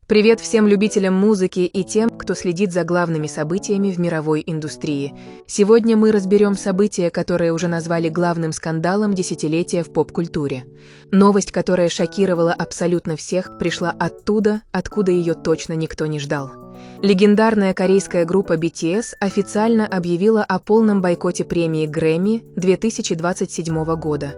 Привет всем любителям музыки и тем, кто следит за главными событиями в мировой индустрии. Сегодня мы разберем события, которые уже назвали главным скандалом десятилетия в поп-культуре. Новость, которая шокировала абсолютно всех, пришла оттуда, откуда ее точно никто не ждал. Легендарная корейская группа BTS официально объявила о полном бойкоте премии Грэмми 2027 года.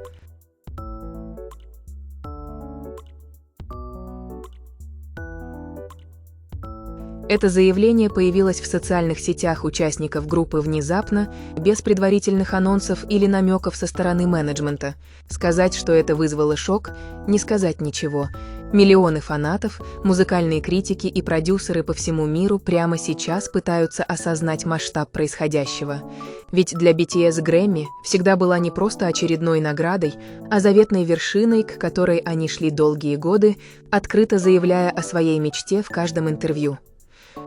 Это заявление появилось в социальных сетях участников группы внезапно, без предварительных анонсов или намеков со стороны менеджмента. Сказать, что это вызвало шок, не сказать ничего. Миллионы фанатов, музыкальные критики и продюсеры по всему миру прямо сейчас пытаются осознать масштаб происходящего. Ведь для BTS Грэмми всегда была не просто очередной наградой, а заветной вершиной, к которой они шли долгие годы, открыто заявляя о своей мечте в каждом интервью.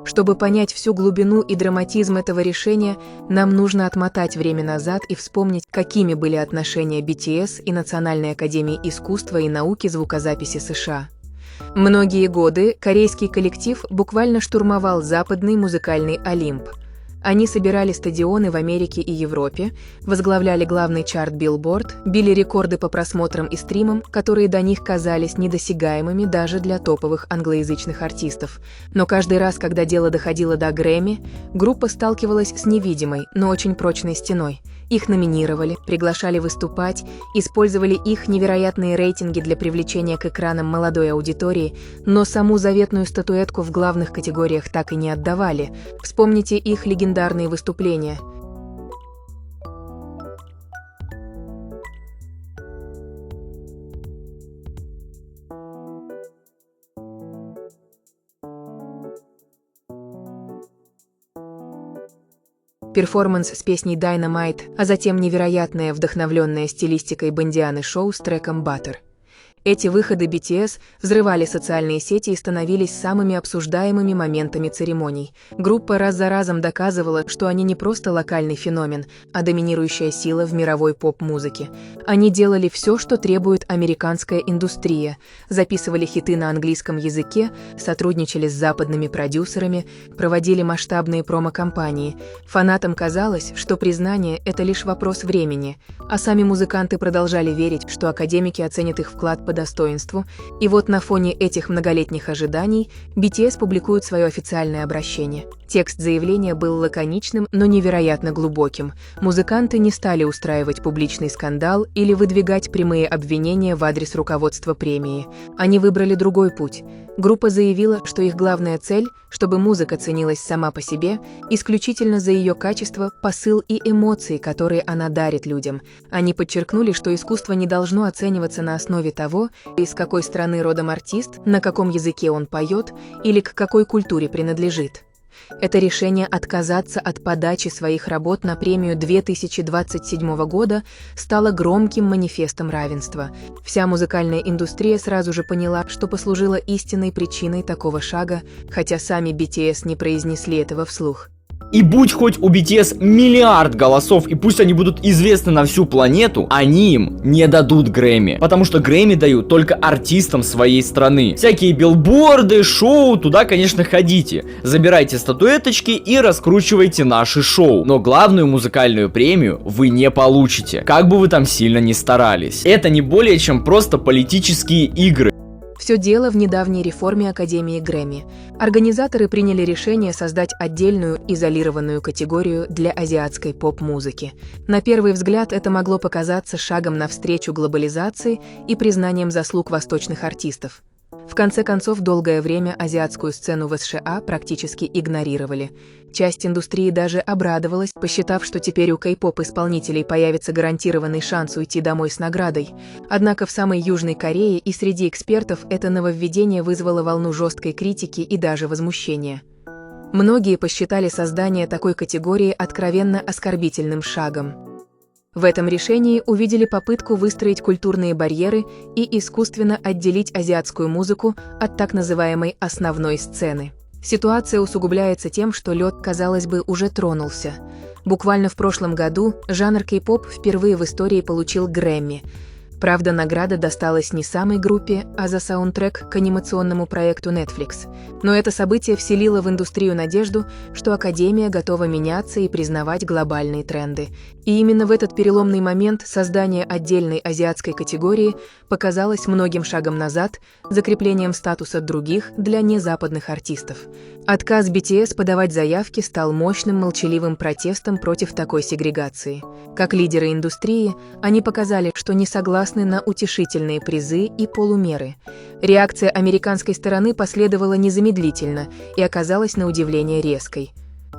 Чтобы понять всю глубину и драматизм этого решения, нам нужно отмотать время назад и вспомнить, какими были отношения BTS и Национальной академии искусства и науки звукозаписи США. Многие годы корейский коллектив буквально штурмовал западный музыкальный Олимп. Они собирали стадионы в Америке и Европе, возглавляли главный чарт Billboard, били рекорды по просмотрам и стримам, которые до них казались недосягаемыми даже для топовых англоязычных артистов. Но каждый раз, когда дело доходило до Грэмми, группа сталкивалась с невидимой, но очень прочной стеной. Их номинировали, приглашали выступать, использовали их невероятные рейтинги для привлечения к экранам молодой аудитории, но саму заветную статуэтку в главных категориях так и не отдавали. Вспомните их легендарные выступления. Перформанс с песней Dynamite, а затем невероятное, вдохновленное стилистикой Бондианы шоу с треком Butter. Эти выходы BTS взрывали социальные сети и становились самыми обсуждаемыми моментами церемоний. Группа раз за разом доказывала, что они не просто локальный феномен, а доминирующая сила в мировой поп-музыке. Они делали все, что требует американская индустрия, записывали хиты на английском языке, сотрудничали с западными продюсерами, проводили масштабные промо-кампании. Фанатам казалось, что признание – это лишь вопрос времени, а сами музыканты продолжали верить, что академики оценят их вклад по достоинству, и вот на фоне этих многолетних ожиданий BTS публикует свое официальное обращение. Текст заявления был лаконичным, но невероятно глубоким. Музыканты не стали устраивать публичный скандал или выдвигать прямые обвинения в адрес руководства премии. Они выбрали другой путь. Группа заявила, что их главная цель, чтобы музыка ценилась сама по себе, исключительно за ее качество, посыл и эмоции, которые она дарит людям. Они подчеркнули, что искусство не должно оцениваться на основе того, из какой страны родом артист, на каком языке он поет или к какой культуре принадлежит. Это решение отказаться от подачи своих работ на премию 2027 года стало громким манифестом равенства. Вся музыкальная индустрия сразу же поняла, что послужило истинной причиной такого шага, хотя сами BTS не произнесли этого вслух. И будь хоть у BTS миллиард голосов, и пусть они будут известны на всю планету, они им не дадут Грэмми. Потому что Грэмми дают только артистам своей страны. Всякие билборды, шоу, туда, конечно, ходите. Забирайте статуэточки и раскручивайте наши шоу. Но главную музыкальную премию вы не получите, как бы вы там сильно ни старались. Это не более чем просто политические игры. Все дело в недавней реформе Академии Грэмми. Организаторы приняли решение создать отдельную, изолированную категорию для азиатской поп-музыки. На первый взгляд это могло показаться шагом навстречу глобализации и признанием заслуг восточных артистов. В конце концов, долгое время азиатскую сцену в США практически игнорировали. Часть индустрии даже обрадовалась, посчитав, что теперь у кей-поп-исполнителей появится гарантированный шанс уйти домой с наградой. Однако в самой Южной Корее и среди экспертов это нововведение вызвало волну жесткой критики и даже возмущения. Многие посчитали создание такой категории откровенно оскорбительным шагом. В этом решении увидели попытку выстроить культурные барьеры и искусственно отделить азиатскую музыку от так называемой основной сцены. Ситуация усугубляется тем, что лед, казалось бы, уже тронулся. Буквально в прошлом году жанр кей-поп впервые в истории получил Грэмми. Правда, награда досталась не самой группе, а за саундтрек к анимационному проекту Netflix. Но это событие вселило в индустрию надежду, что Академия готова меняться и признавать глобальные тренды. И именно в этот переломный момент создание отдельной азиатской категории показалось многим шагом назад, закреплением статуса других для незападных артистов. Отказ BTS подавать заявки стал мощным молчаливым протестом против такой сегрегации. Как лидеры индустрии, они показали, что не согласны на утешительные призы и полумеры. Реакция американской стороны последовала незамедлительно и оказалась на удивление резкой.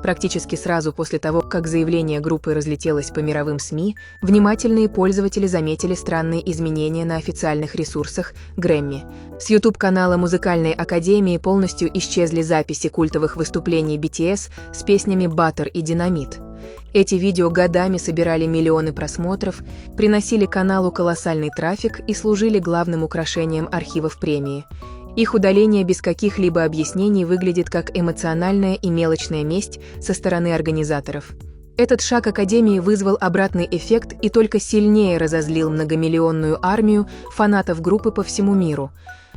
Практически сразу после того, как заявление группы разлетелось по мировым СМИ, внимательные пользователи заметили странные изменения на официальных ресурсах Грэмми. С YouTube-канала Музыкальной Академии полностью исчезли записи культовых выступлений BTS с песнями «Butter» и «Динамит». Эти видео годами собирали миллионы просмотров, приносили каналу колоссальный трафик и служили главным украшением архивов премии. Их удаление без каких-либо объяснений выглядит как эмоциональная и мелочная месть со стороны организаторов. Этот шаг Академии вызвал обратный эффект и только сильнее разозлил многомиллионную армию фанатов группы по всему миру.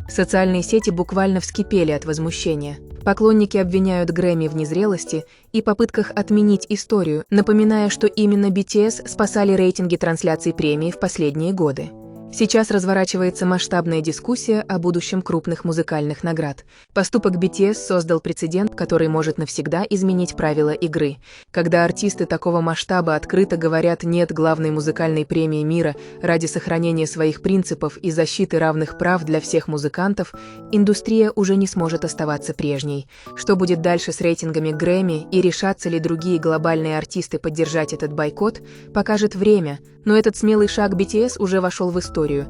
Социальные сети буквально вскипели от возмущения. Поклонники обвиняют Грэмми в незрелости и попытках отменить историю, напоминая, что именно BTS спасали рейтинги трансляций премии в последние годы. Сейчас разворачивается масштабная дискуссия о будущем крупных музыкальных наград. Поступок BTS создал прецедент, который может навсегда изменить правила игры. Когда артисты такого масштаба открыто говорят «нет» главной музыкальной премии мира ради сохранения своих принципов и защиты равных прав для всех музыкантов, индустрия уже не сможет оставаться прежней. Что будет дальше с рейтингами Грэмми и решатся ли другие глобальные артисты поддержать этот бойкот, покажет время, но этот смелый шаг BTS уже вошел в историю.